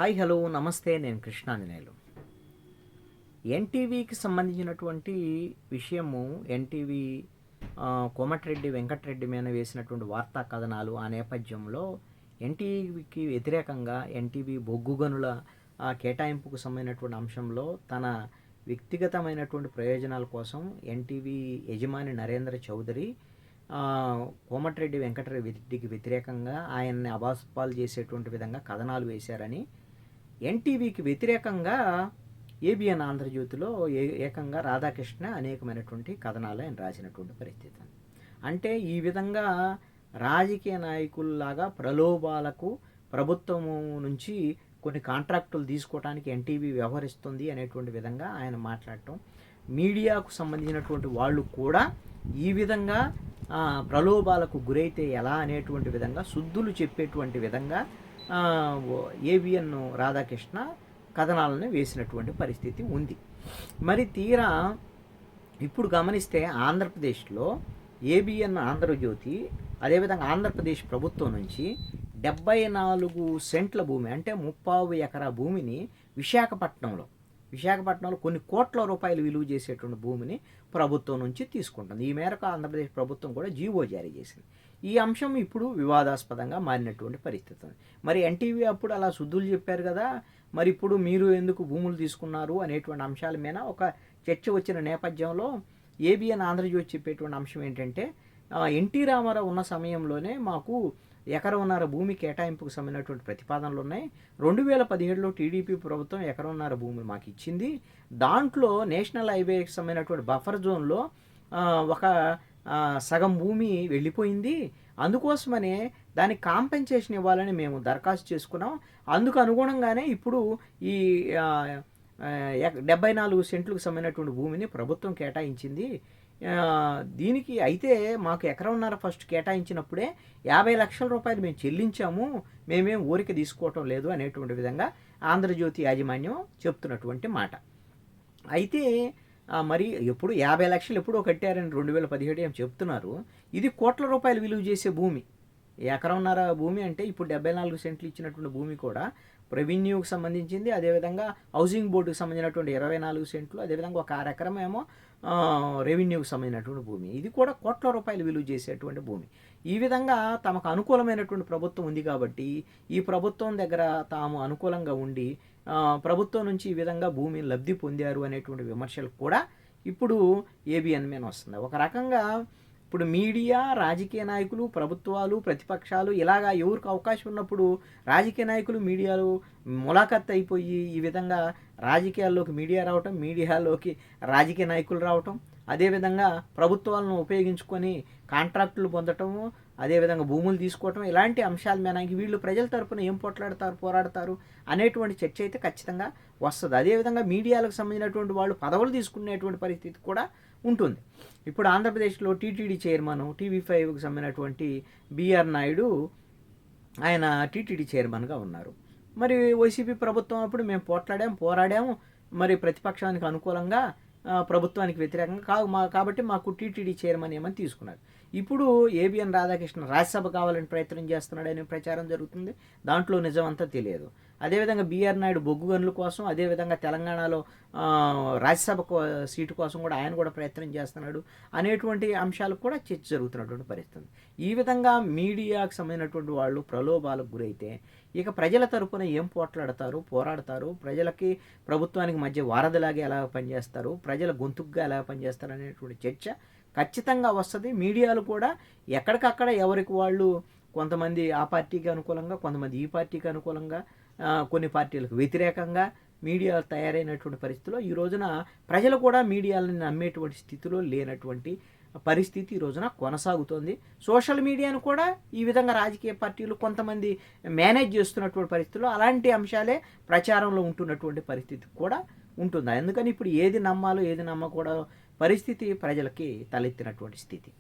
Hi hello నమస్తే, నేను కృష్ణాంజనేయులు. ఎన్టీవీకి సంబంధించినటువంటి విషయము ఎన్టీవీ కోమటిరెడ్డి వెంకటరెడ్డి మీద వేసినటువంటి వార్తా కథనాలు ఆ నేపథ్యంలో ఎన్టీవీకి వ్యతిరేకంగా ఎన్టీవీ బొగ్గు గనుల కేటాయింపుకు సంబంధించినటువంటి అంశంలో తన వ్యక్తిగతమైనటువంటి ప్రయోజనాల కోసం ఎన్టీవీ యజమాని నరేంద్ర చౌదరి కోమటిరెడ్డి వెంకటరెడ్డికి వ్యతిరేకంగా ఆయన్ని అబాస్పాలు చేసేటువంటి విధంగా కథనాలు వేశారని, ఎన్టీవీకి వ్యతిరేకంగా ఏబిఎన్ ఆంధ్రజ్యోతిలో ఏకంగా రాధాకృష్ణ అనేకమైనటువంటి కథనాలు ఆయన రాసినటువంటి పరిస్థితి. అంటే ఈ విధంగా రాజకీయ నాయకుల్లాగా ప్రలోభాలకు ప్రభుత్వం నుంచి కొన్ని కాంట్రాక్టులు తీసుకోవడానికి ఎన్టీవీ వ్యవహరిస్తుంది అనేటువంటి విధంగా ఆయన మాట్లాడటం, మీడియాకు సంబంధించినటువంటి వాళ్ళు కూడా ఈ విధంగా ప్రలోభాలకు గురైతే ఎలా అనేటువంటి విధంగా శుద్ధులు చెప్పేటువంటి విధంగా ఏబిఎన్ రాధాకృష్ణ కథనాలను వేసినటువంటి పరిస్థితి ఉంది. మరి తీరా ఇప్పుడు గమనిస్తే ఆంధ్రప్రదేశ్లో ఏబిఎన్ ఆంధ్రజ్యోతి అదేవిధంగా ఆంధ్రప్రదేశ్ ప్రభుత్వం నుంచి 74 సెంట్ల భూమి అంటే 30 ఎకరా భూమిని విశాఖపట్నంలో కొన్ని కోట్ల రూపాయలు విలువ చేసేటువంటి భూమిని ప్రభుత్వం నుంచి తీసుకుంటుంది. ఈ మేరకు ఆంధ్రప్రదేశ్ ప్రభుత్వం కూడా జీవో జారీ చేసింది. ఈ అంశం ఇప్పుడు వివాదాస్పదంగా మారినటువంటి పరిస్థితి ఉంది. మరి ఎన్టీవీ అప్పుడు అలా శుద్ధులు చెప్పారు కదా, మరి ఇప్పుడు మీరు ఎందుకు భూములు తీసుకున్నారు అనేటువంటి అంశాల మీద ఒక చర్చ వచ్చిన నేపథ్యంలో ఏబిఎన్ ఆంధ్రజ్యోతి చెప్పేటువంటి అంశం ఏంటంటే, ఎన్టీ రామారావు ఉన్న సమయంలోనే మాకు ఎకరన్నర భూమి కేటాయింపుకు సంబంధించినటువంటి ప్రతిపాదనలు ఉన్నాయి. 2017లో టీడీపీ ప్రభుత్వం ఎకరన్నర భూమి మాకు ఇచ్చింది. దాంట్లో నేషనల్ హైవేకి సంబంధించినటువంటి బఫర్ జోన్లో ఒక సగం భూమి వెళ్ళిపోయింది. అందుకోసమనే దానికి కాంపెన్సేషన్ ఇవ్వాలని మేము దరఖాస్తు చేసుకున్నాం. అందుకు అనుగుణంగానే ఇప్పుడు ఈ 74 సెంట్లకు సంబంధించినటువంటి భూమిని ప్రభుత్వం కేటాయించింది. దీనికి అయితే మాకు ఎకరన్నర ఫస్ట్ కేటాయించినప్పుడే 50 లక్షల రూపాయలు మేము చెల్లించాము, మేమేం ఊరికి తీసుకోవటం లేదు అనేటువంటి విధంగా ఆంధ్రజ్యోతి యాజమాన్యం చెప్తున్నటువంటి మాట. అయితే మరి ఎప్పుడు 50 లక్షలు ఎప్పుడో కట్టారని 2017 ఏం చెప్తున్నారు. ఇది కోట్ల రూపాయలు విలువ చేసే భూమి. ఎకరన్నర భూమి అంటే ఇప్పుడు 74 సెంట్లు ఇచ్చినటువంటి భూమి కూడా రెవెన్యూకి సంబంధించింది, అదేవిధంగా హౌసింగ్ బోర్డుకి సంబంధించినటువంటి 24 సెంట్లు, అదేవిధంగా ఒక 6 ఎకరం ఏమో రెవెన్యూకి సంబంధించినటువంటి భూమి. ఇది కూడా కోట్ల రూపాయలు విలువ చేసేటువంటి భూమి. ఈ విధంగా తమకు అనుకూలమైనటువంటి ప్రభుత్వం ఉంది కాబట్టి ఈ ప్రభుత్వం దగ్గర తాము అనుకూలంగా ఉండి ప్రభుత్వం నుంచి ఈ విధంగా భూమిని లబ్ధి పొందారు అనేటువంటి విమర్శలు కూడా ఇప్పుడు ఏబిఎన్ మీద వస్తుంది. ఒక రకంగా ఇప్పుడు మీడియా, రాజకీయ నాయకులు, ప్రభుత్వాలు, ప్రతిపక్షాలు ఇలాగా ఎవరికి అవకాశం ఉన్నప్పుడు రాజకీయ నాయకులు మీడియాలు ములాఖత్ అయిపోయి ఈ విధంగా రాజకీయాల్లోకి మీడియా రావటం, మీడియాలోకి రాజకీయ నాయకులు రావటం, అదేవిధంగా ప్రభుత్వాలను ఉపయోగించుకొని కాంట్రాక్టులు పొందటము, అదేవిధంగా భూములు తీసుకోవటం, ఇలాంటి అంశాల మీద వీళ్ళు ప్రజల తరపున ఏం పోరాడతారు అనేటువంటి చర్చ అయితే ఖచ్చితంగా వస్తుంది. అదేవిధంగా మీడియాలకు సంబంధించినటువంటి వాళ్ళు పదవులు తీసుకునేటువంటి పరిస్థితి కూడా ఉంటుంది. ఇప్పుడు ఆంధ్రప్రదేశ్లో టీటీడీ చైర్మన్, TV5కి సంబంధించినటువంటి బిఆర్ నాయుడు ఆయన టీటీడీ చైర్మన్గా ఉన్నారు. మరి వైసీపీ ప్రభుత్వం అప్పుడు మేము పోరాడాము, మరి ప్రతిపక్షానికి అనుకూలంగా ప్రభుత్వానికి వ్యతిరేకంగా కాబట్టి మాకు టీటీడీ చైర్మన్ ఏమని తీసుకున్నారు. ఇప్పుడు ఏబిఎన్ రాధాకృష్ణ రాజ్యసభ కావాలని ప్రయత్నం చేస్తున్నాడనే ప్రచారం జరుగుతుంది. దాంట్లో నిజమంతా తెలియదు. అదేవిధంగా బిఆర్ నాయుడు బొగ్గు గనుల కోసం, అదేవిధంగా తెలంగాణలో రాజ్యసభ సీటు కోసం కూడా ఆయన కూడా ప్రయత్నం చేస్తున్నాడు అనేటువంటి అంశాలు కూడా చర్చ జరుగుతున్నటువంటి పరిస్థితి. ఈ విధంగా మీడియాకు సంబంధించినటువంటి వాళ్ళు ప్రలోభాలకు గురైతే ఇక ప్రజల తరపున ఏం పోరాడతారు, ప్రజలకి ప్రభుత్వానికి మధ్య వారధిలాగా ఎలా పనిచేస్తారు, ప్రజల గొంతుకుగా ఎలా పనిచేస్తారు అనేటువంటి చర్చ ఖచ్చితంగా వస్తుంది. మీడియాలు కూడా ఎక్కడికక్కడ ఎవరికి వాళ్ళు కొంతమంది ఆ పార్టీకి అనుకూలంగా, కొంతమంది ఈ పార్టీకి అనుకూలంగా, కొన్ని పార్టీలకు వ్యతిరేకంగా మీడియా తయారైనటువంటి పరిస్థితిలో ఈ రోజున ప్రజలు కూడా మీడియాలను నమ్మేటువంటి స్థితిలో లేనటువంటి పరిస్థితి ఈ రోజున కొనసాగుతోంది. సోషల్ మీడియాను కూడా ఈ విధంగా రాజకీయ పార్టీలు కొంతమంది మేనేజ్ చేస్తున్నటువంటి పరిస్థితుల్లో అలాంటి అంశాలే ప్రచారంలో ఉంటున్నటువంటి పరిస్థితి కూడా ఉంటుంది. అందుకని ఇప్పుడు ఏది నమ్మాలో ఏది నమ్మకూడదో పరిస్థితి ప్రజలకి తలెత్తినటువంటి స్థితి.